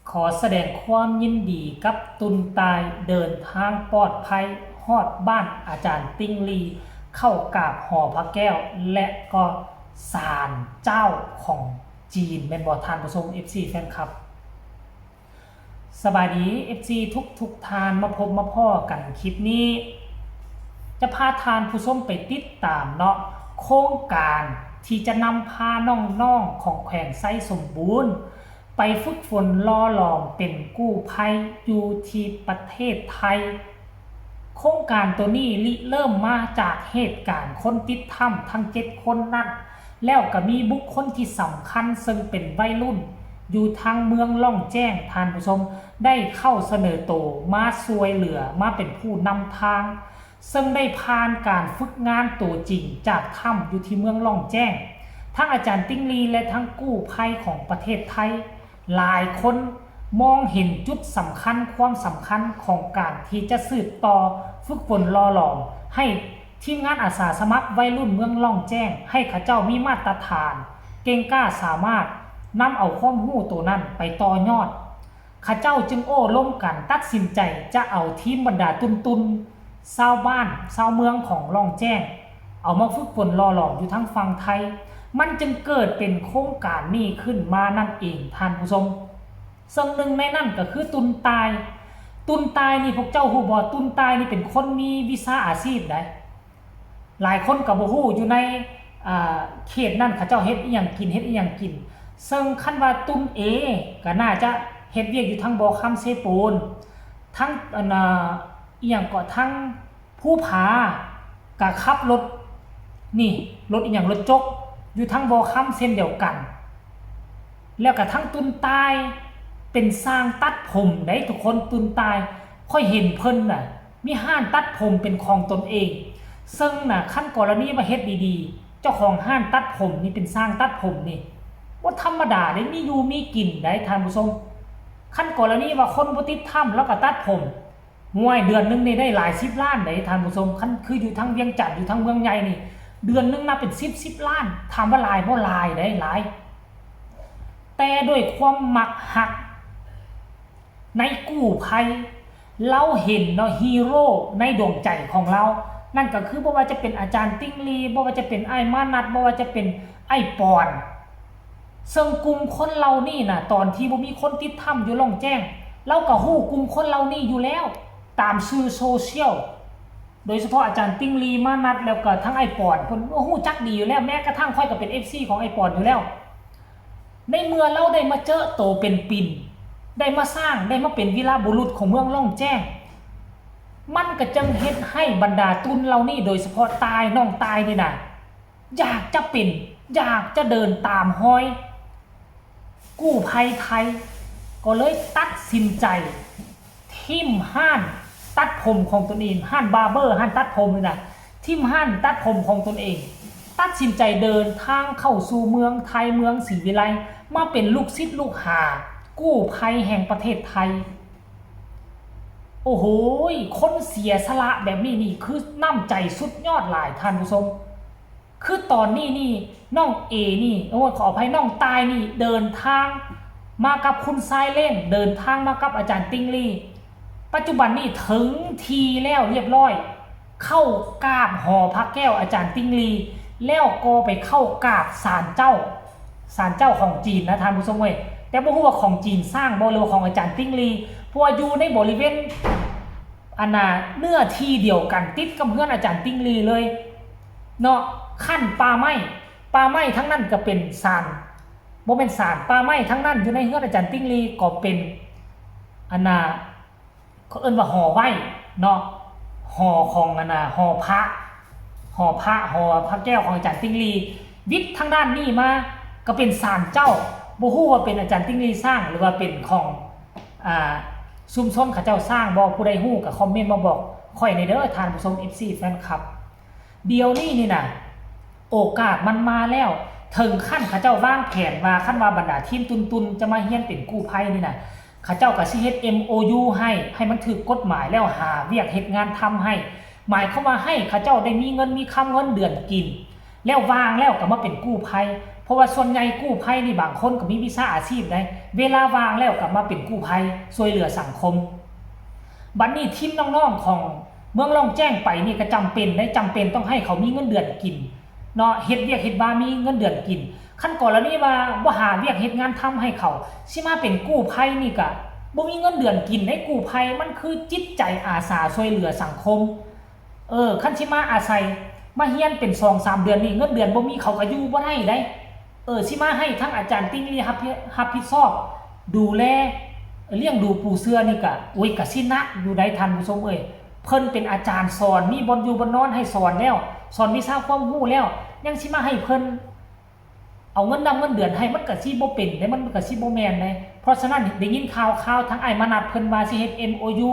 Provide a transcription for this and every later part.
ขอแสดงความยินดีกับตุนตายเดินทางปลอดภัยฮอดบ้านอาจารย์ติ้งลีเข้ากราบหอพระแก้วและก็ศาลเจ้าของจีนแม่นบ่ทานผู้ชม FC แฟนคลับสบายดี FC ทุกทานมาพบมาพ่อกันคลิปนี้ จะพาทานผู้ชมไปติดตามเนาะโครงการที่จะนำพาน้องๆของแขวงไซสมบูรณ์ไปฝึกฝนล่อหลอมเป็นกู้ภัยอยู่ที่ประเทศไทยโครงการตัวนี้เริ่มมาจากเหตุการณ์คนติดถ้ำทั้ง7 คนนั้นแล้วก็มีบุคคลที่สำคัญซึ่งเป็นวัยรุ่นอยู่ทางเมืองล่องแจ้งท่านผู้ชมได้เข้าเสนอตัวมาช่วยเหลือมาเป็นผู้นำทางซึ่งได้ผ่านการฝึกงานตัวจริงจากถ้ำอยู่ที่เมืองล่องแจ้งทั้งอาจารย์ติ้งลีและทั้งกู้ภัยของประเทศไทยหลายคนมองเห็นจุดสำคัญความสำคัญของการที่จะสืบต่อฝึกฝนล่อหลอมให้ทีมงานอาสาสมัครวัยรุ่นเมืองล่องแจ้งให้ข้าเจ้ามีมาตรฐานเก่งกล้าสามารถนำเอาความรู้ตัวนั้นไปต่อยอดข้าเจ้าจึงล้มกันตัดสินใจจะเอาทีมบรรดาตุนชาวบ้านชาวเมืองของล่องแจ้งเอามาฝึกฝนล่อหลอมอยู่ทั้งฝั่งไทยมันจึงเกิดเป็นโครงการนี้ขึ้นมานั่นเองท่านผู้ชมซึ่งหนึ่งในนั่นก็คือตุนตายนี่พวกเจ้าฮู้บ่ตุนตายนี่เป็นคนมีวิชาอาชีพได้หลายคนก็บ่ฮู้อยู่ในเขตนั่นเขาเจ้าเฮ็ดอีหยังกินซึ่งคันว่าตุนก็น่าจะเฮ็ดเวียกอยู่ทั้งบ่อคำเซโปนทั้งอีหยังก็ทั้งผู้ผาก็ขับรถนี่รถอีหยังรถจกอยู่ทั้งบ่อคำเส้นเดียวกันแล้วก็ทั้งตุนตายเป็นสร้างตัดผมได้ทุกคนตุนตายค่อยเห็นเพิ่นน่ะมีห้านตัดผมเป็นของตนเองซึ่งน่ะขั้นกรณีมาเฮ็ดดีๆเจ้าของห้านตัดผมนี่เป็นสร้างตัดผมนี่บ่ธรรมดาได้มีอยู่มีกินได้ท่านผู้ชมขั้นกรณีว่าคนบ่ติดถ้ำแล้วก็ตัดผมห่วยเดือนนึงนี่ได้หลาย10 ล้านได้ท่านผู้ชมขั้นคืออยู่ทั้งเวียงจันทน์อยู่ทั้งเมืองใหญ่นี่เดือนนึงนับเป็น10 ล้านถามว่าหลายบ่หลายได้หลายแต่ด้วยความมักหักในกู้ภัยเราเห็นเนาะฮีโร่ในดวงใจของเรานั่นก็คือบ่ว่าจะเป็นอาจารย์ติ้งลีบ่ว่าจะเป็นไอ้มานัดบ่ว่าจะเป็นไอ้ปอนซึ่งกลุ่มคนเรานี่น่ะตอนที่บ่มีคนติดถ้ำอยู่ล่องแจ้งเราก็ฮู้กลุ่มคนเรานี่อยู่แล้วตามสื่อโซเชียลโดยเฉพาะอาจารย์ติ้งลีมานัดแล้วก็ทั้งไอ้ปอนเพิ่นฮู้จักดีอยู่แล้วแม้กระทั่งค่อยก็เป็น FC ของไอ้ปอนอยู่แล้วในเมื่อเราได้มาเจอโตเป็นปิ่นได้มาสร้างได้มาเป็นวีรบุรุษของเมืองล่องแจ้งมันก็จึงเฮ็ดให้บรรดาตุนเรานี่โดยเฉพาะตายน้องตายนี่น่ะอยากจะเป็นอยากจะเดินตามห้อยกู้ภัยไทยก็เลยตัดสินใจทิ่มห้านตัดผมของตนเองห้านบาร์เบอร์ห้านตัดผมนี่น่ะทิ่มห้านตัดผมของตนเองตัดสินใจเดินทางเข้าสู่เมืองไทยเมืองศรีวิไลมาเป็นลูกศิษย์ลูกหากู้ภัยแห่งประเทศไทยโอ้โหคนเสียสละแบบนี้นี่คือน้ำใจสุดยอดหลายท่านผู้ชมคือตอนนี้นี่น้องนี่ขออภัยน้องตายนี่เดินทางมากับคุณทรายเล่นเดินทางมากับอาจารย์ติ้งลี่ปัจจุบันนี่ถึงทีแล้วเรียบร้อยเข้ากราบหอพระแก้วอาจารย์ติ้งลี่แล้วก็ไปเข้ากราบศาลเจ้าของจีนนะท่านผู้ชมเว้ยแต่บ่ฮู้ว่าของจีนสร้างบ่หรือว่าของอาจารย์ติ้งลีเพราะว่าอยู่ในบริเวณเนื้อที่เดียวกันติดกับเฮือนอาจารย์ติ้งลีเลยเนาะขั้นป่าไม้ทั้งนั้นก็เป็นศาลบ่เป็นศาลป่าไม้ทั้งนั้นอยู่ในเฮือนอาจารย์ติ้งลีก็เป็นเขาเอิ้นว่าหอไว้เนาะหอของหอพระแก้วของอาจารย์ติ้งลีวิทย์ทางด้านนี้มาก็เป็นศาลเจ้าบ่ฮู้ว่าเป็นอาจารย์ติ้งลีสร้างหรือว่าเป็นของชุมชนเขาเจ้าสร้างบ่ผู้ใดฮู้ก็คอมเมนต์มาบอกค่อยในเด้อท่านผู้ชม FC แฟนคลับเดี๋ยวนี้นี่น่ะโอกาสมันมาแล้วถึงขั้นเขาเจ้าวางแผนว่าขั้นว่าบรรดาทีมตุนจะมาเฮียนเป็นกู้ภัยนี่น่ะเขาเจ้าก็สิเฮ็ด MOU ให้มันถูกกฎหมายแล้วหาเวียกเฮ็ดงานทำให้หมายเข้ามาให้เขาเจ้าได้มีเงินมีคำเงินเดือนกินแล้ววางแล้วก็มาเป็นกู้ภัย เพราะว่าส่วนใหญ่กู้ภัยนี่บางคนก็มีวิชาอาชีพได้เวลาว่างแล้วกลับมาเป็นกู้ภัยช่วยเหลือสังคมบัดนี้ทีมน้องๆของเมืองล่องแจ้งไปนี่ก็จำเป็นต้องให้เขามีเงินเดือนกินเนาะเฮ็ดเวียกเฮ็ดบ้านมีเงินเดือนกินขั้นก่อนแล้วนี่ว่าบ่หาเวียกเฮ็ดงานทำให้เขาสิมาเป็นกู้ภัยนี่ก็บ่มีเงินเดือนกินในกู้ภัยมันคือจิตใจอาสาช่วยเหลือสังคมขั้นสิมาอาศัยมาเฮียนเป็น 2-3 เดือนนี่เงินเดือนบ่มีเขาก็อยู่บ่ได้ได้สิมาให้ทั้งอาจารย์ติ้งลี่รับผิดชอบดูแลเลี้ยงดูปูเสือนี่ก็โอ้ยก็สิหนักอยู่ได้ท่านผู้ชมเพิ่นเป็นอาจารย์สอนมีบ่อยู่บ่นอนให้สอนแล้วสอนวิชาความรู้แล้วยังสิมาให้เพิ่นเอาเงินนำเงินเดือนให้มันก็สิบ่เป็นได้มันก็สิบ่แม่นได้เพราะฉะนั้นได้ยินข่าวทั้งไอ้มนัดเพิ่นว่าสิเฮ็ด MOU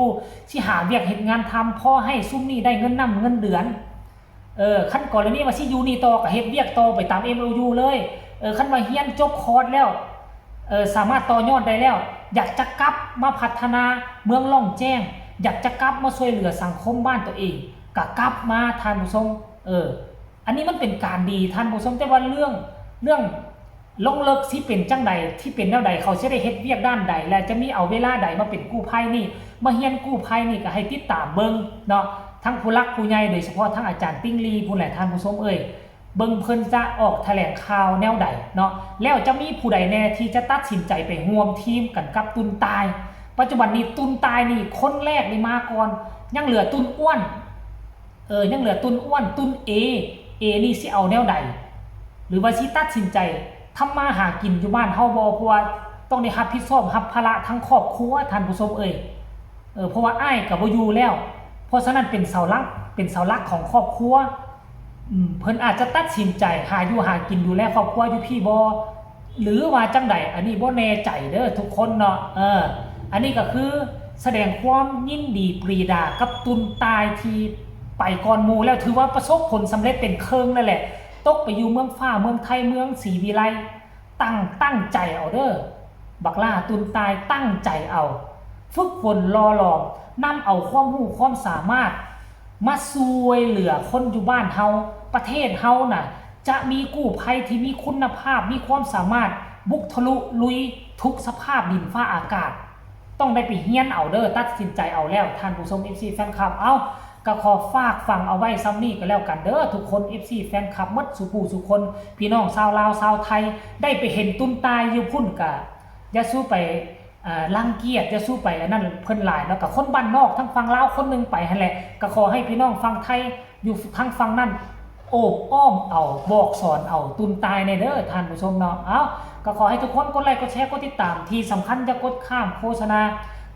สิหาเวียกเฮ็ดงานทำพอให้ซุมนี้ได้เงินนำเงินเดือนขั้นก่อนแล้วนี่ว่าสิอยู่นี่ต่อก็เฮ็ดเวียกต่อไปตาม MOU เลยขั้นว่าเฮียนจบคอร์สแล้วสามารถต่อยอดได้แล้วอยากจะกลับมาพัฒนาเมืองล่องแจ้งอยากจะกลับมาช่วยเหลือสังคมบ้านตัวเองก็กลับมาท่านผู้ชมอันนี้มันเป็นการดีท่านผู้ชมแต่ว่าเรื่องลงเลิกสิเป็นจังใดที่เป็นแนวใดเขาสิได้เฮ็ดเวียกด้านใดและจะมีเอาเวลาใดมาเป็นกู้ภัยนี่มาเฮียนกู้ภัยนี่ก็ให้ติดตามเบิ่งเนาะทั้งผู้หลักผู้ใหญ่โดยเฉพาะทั้งอาจารย์ติ้งลีผู้แหล่ท่านผู้ชมเบิ่งเพิ่นจะออกแถลงข่าวแนวใดเนาะแล้วจะมีผู้ใดแน่ที่จะตัดสินใจไปร่วมทีมกันกับตุนตายปัจจุบันนี้ตุนตายนี่คนแรกนี่มาก่อนยังเหลือตุนอ้วนยังเหลือตุนอ้วนตุนเอนี่สิเอาแนวใดหรือว่าสิตัดสินใจทำมาหากินอยู่บ้านเฮาบ่เพราะว่าต้องได้รับผิดชอบรับภาระทั้งครอบครัวท่านผู้ชมเพราะว่าอ้ายก็บ่อยู่แล้วเพราะฉะนั้นเป็นเสาหลักของครอบครัวเพิ่นอาจจะตัดสินใจหาอยู่หากินดูแลครอบครัวอยู่พี่บ่หรือว่าจังใดอันนี้บ่แน่ใจเด้อทุกคนเนาะอันนี้ก็คือแสดงความยินดีปรีดากับตุนตายที่ไปก่อนหมู่แล้วถือว่าประสบผลสำเร็จเป็นเครื่องนั่นแหละตกไปอยู่เมืองฟ้าเมืองไทยเมืองศรีวิไลตั้งใจเอาเด้อบักล่าตุนตายตั้งใจเอาฝึกฝนรอหลอมนำเอาความรู้ความสามารถมาช่วยเหลือคนอยู่บ้านเฮาประเทศเฮาน่ะจะมีกู้ภัยที่มีคุณภาพมีความสามารถบุกทะลุลุยทุกสภาพดินฟ้าอากาศต้องได้ไปเฮียนเอาเด้อตัดสินใจเอาแล้วท่านผู้ชม FC แฟนคลับก็ขอฝากฟังเอาไว้ซ้ำนี้ก็แล้วกันเด้อทุกคน FC แฟนคลับหมดสุผู้สุคนพี่น้องชาวลาวชาวไทยได้ไปเห็นตุนตายอยู่พุ่นกะอย่าสู้ไปรังเกียจอย่าสู้ไปอันนั้นเพิ่นหลายแล้วก็คนบ้านนอกทั้งฝั่งลาวคนนึงไปหั่นแหละก็ขอให้พี่น้องฝั่งไทยอยู่ทั้งฝั่งนั้นโอบอ้อมเอาบอกสอนเอาตุนตายในเด้อท่านผู้ชมเนาะก็ขอให้ทุกคนกดไลค์กดแชร์กดติดตามที่สำคัญอย่ากดข้ามโฆษณา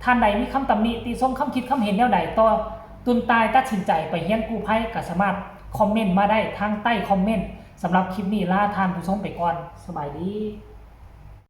ท่านใดมีคำตำหนิติชมคำคิดคำเห็นแนวใดต่อตุนตายตัดสินใจไปเฮียนกู้ภัยก็สามารถคอมเมนต์มาได้ทางใต้คอมเมนต์สำหรับคลิปนี้ลาท่านผู้ชมไปก่อนสบายดี